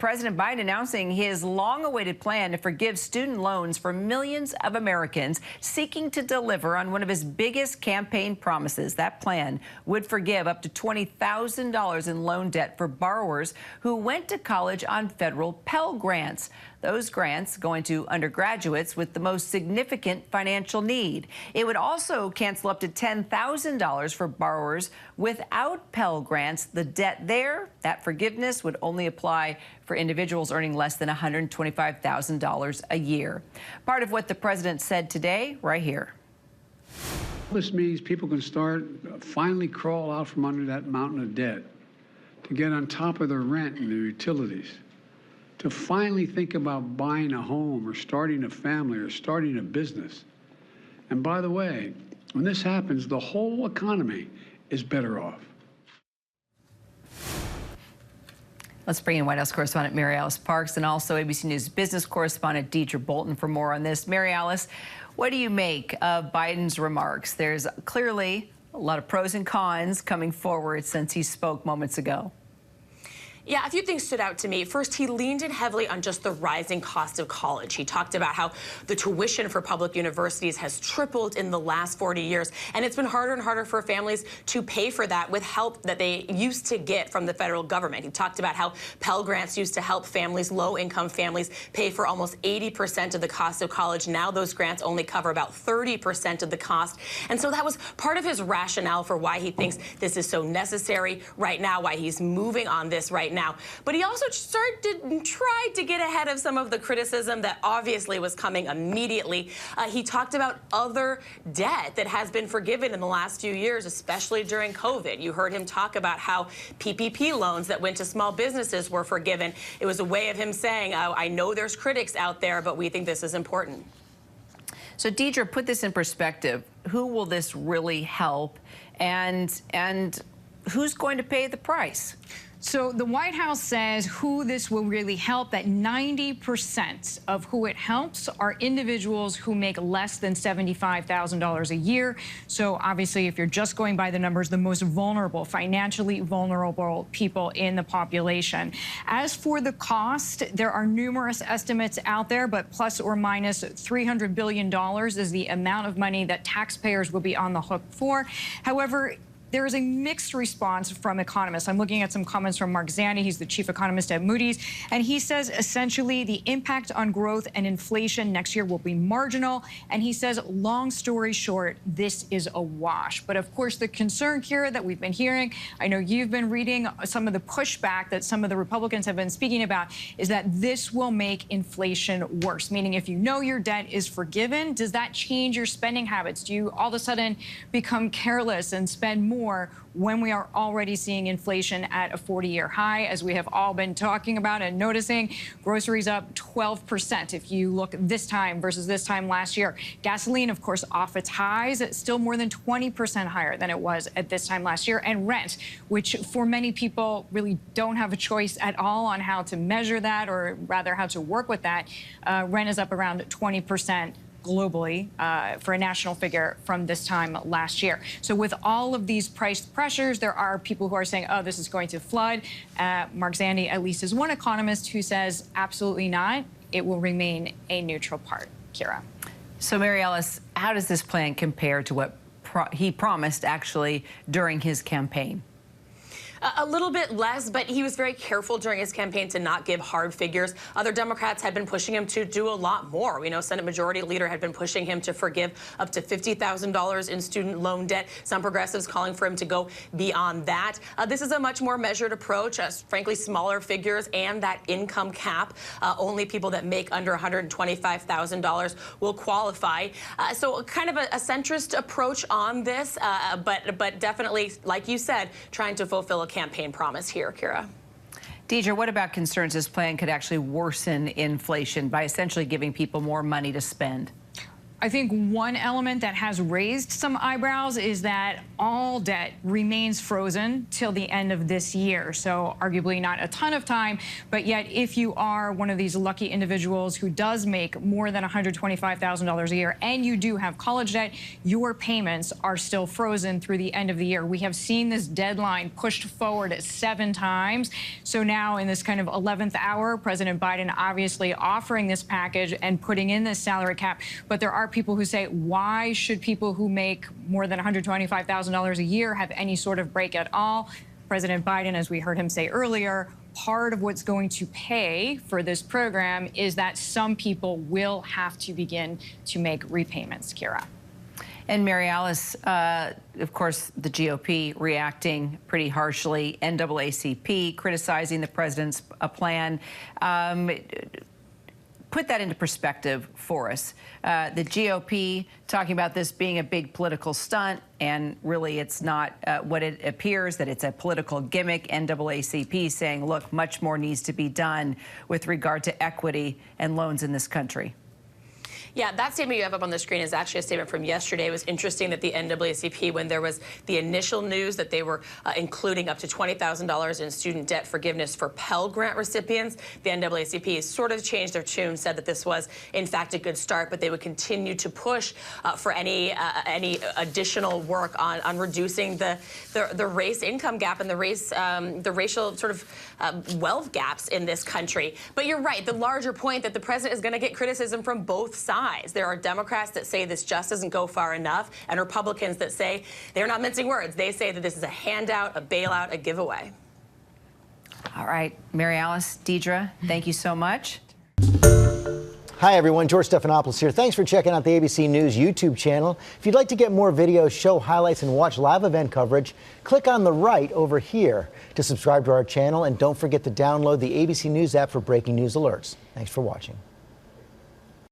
President Biden announcing his long-awaited plan to forgive student loans for millions of Americans, seeking to deliver on one of his biggest campaign promises. That plan would forgive up to $20,000 in loan debt for borrowers who went to college on federal Pell Grants. Those grants going to undergraduates with the most significant financial need. It would also cancel up to $10,000 for borrowers without Pell Grants. The debt there, that forgiveness would only apply for individuals earning less than $125,000 a year. Part of what the president said today, right here. This means people can finally crawl out from under that mountain of debt, to get on top of their rent and their utilities, to finally think about buying a home or starting a family or starting a business. And by the way, when this happens, the whole economy is better off. Let's bring in White House correspondent MaryAlice Parks and also ABC News business correspondent Deirdre Bolton for more on this. MaryAlice, what do you make of Biden's remarks? There's clearly a lot of pros and cons coming forward since he spoke moments ago. Yeah, a few things stood out to me. First, he leaned in heavily on just the rising cost of college. He talked about how the tuition for public universities has tripled in the last 40 years, and it's been harder and harder for families to pay for that with help that they used to get from the federal government. He talked about how Pell Grants used to help families, low-income families, pay for almost 80% of the cost of college. Now those grants only cover about 30% of the cost. And so that was part of his rationale for why he thinks this is so necessary right now, why he's moving on this right now. But he also tried to get ahead of some of the criticism that obviously was coming immediately. He talked about other debt that has been forgiven in the last few years, especially during COVID. You heard him talk about how PPP loans that went to small businesses were forgiven. It was a way of him saying, I know there's critics out there, but we think this is important. So, Deirdre, put this in perspective. Who will this really help, and who's going to pay the price? So the White House says who this will really help, that 90% of who it helps are individuals who make less than $75,000 a year. So obviously, if you're just going by the numbers, the most vulnerable, financially vulnerable people in the population. As for the cost, there are numerous estimates out there, but plus or minus $300 billion is the amount of money that taxpayers will be on the hook for. However, there is a mixed response from economists. I'm looking at some comments from Mark Zandi. He's the chief economist at Moody's. And he says essentially the impact on growth and inflation next year will be marginal. And he says, long story short, this is a wash. But of course, the concern, Kira, that we've been hearing, I know you've been reading some of the pushback that some of the Republicans have been speaking about, is that this will make inflation worse. Meaning if you know your debt is forgiven, does that change your spending habits? Do you all of a sudden become careless and spend more when we are already seeing inflation at a 40-year high, as we have all been talking about and noticing? Groceries up 12% if you look this time versus this time last year. Gasoline, of course, off its highs, still more than 20% higher than it was at this time last year. And rent, which for many people really don't have a choice at all on how to measure that, or rather how to work with that. Rent is up around 20% globally for a national figure from this time last year. So with all of these price pressures, there are people who are saying, oh, this is going to flood. Mark Zandi, at least, is one economist who says absolutely not. It will remain a neutral part. Kira. So, MaryAlice, how does this plan compare to what he promised actually during his campaign? A little bit less, but he was very careful during his campaign to not give hard figures. Other Democrats had been pushing him to do a lot more. We know Senate Majority Leader had been pushing him to forgive up to $50,000 in student loan debt. Some progressives calling for him to go beyond that. This is a much more measured approach, frankly, smaller figures and that income cap. Only people that make under $125,000 will qualify. So kind of a centrist approach on this, but definitely, like you said, trying to fulfill a campaign promise here, Kira. Deirdre, what about concerns this plan could actually worsen inflation by essentially giving people more money to spend? I think one element that has raised some eyebrows is that all debt remains frozen till the end of this year. So arguably not a ton of time, but yet if you are one of these lucky individuals who does make more than $125,000 a year and you do have college debt, your payments are still frozen through the end of the year. We have seen this deadline pushed forward 7 times. So now in this kind of 11th hour, President Biden obviously offering this package and putting in this salary cap, but there are people who say, why should people who make more than $125,000 a year have any sort of break at all? President Biden, as we heard him say earlier, part of what's going to pay for this program is that some people will have to begin to make repayments. Kira. And MaryAlice, of course, the GOP reacting pretty harshly, NAACP criticizing the president's plan. Put that into perspective for us. The GOP talking about this being a big political stunt, and really it's not what it appears, that it's a political gimmick. NAACP saying, look, much more needs to be done with regard to equity and loans in this country. Yeah, that statement you have up on the screen is actually a statement from yesterday. It was interesting that the NAACP, when there was the initial news that they were including up to $20,000 in student debt forgiveness for Pell Grant recipients, the NAACP sort of changed their tune, said that this was, in fact, a good start, but they would continue to push for any additional work on reducing the race income gap and the racial sort of wealth gaps in this country. But you're right, the larger point that the president is going to get criticism from both sides. There are Democrats that say this just doesn't go far enough, and Republicans that say they're not mincing words. They say that this is a handout, a bailout, a giveaway. All right, MaryAlice, Deirdre, thank you so much. Hi, everyone. George Stephanopoulos here. Thanks for checking out the ABC News YouTube channel. If you'd like to get more videos, show highlights, and watch live event coverage, click on the right over here to subscribe to our channel. And don't forget to download the ABC News app for breaking news alerts. Thanks for watching.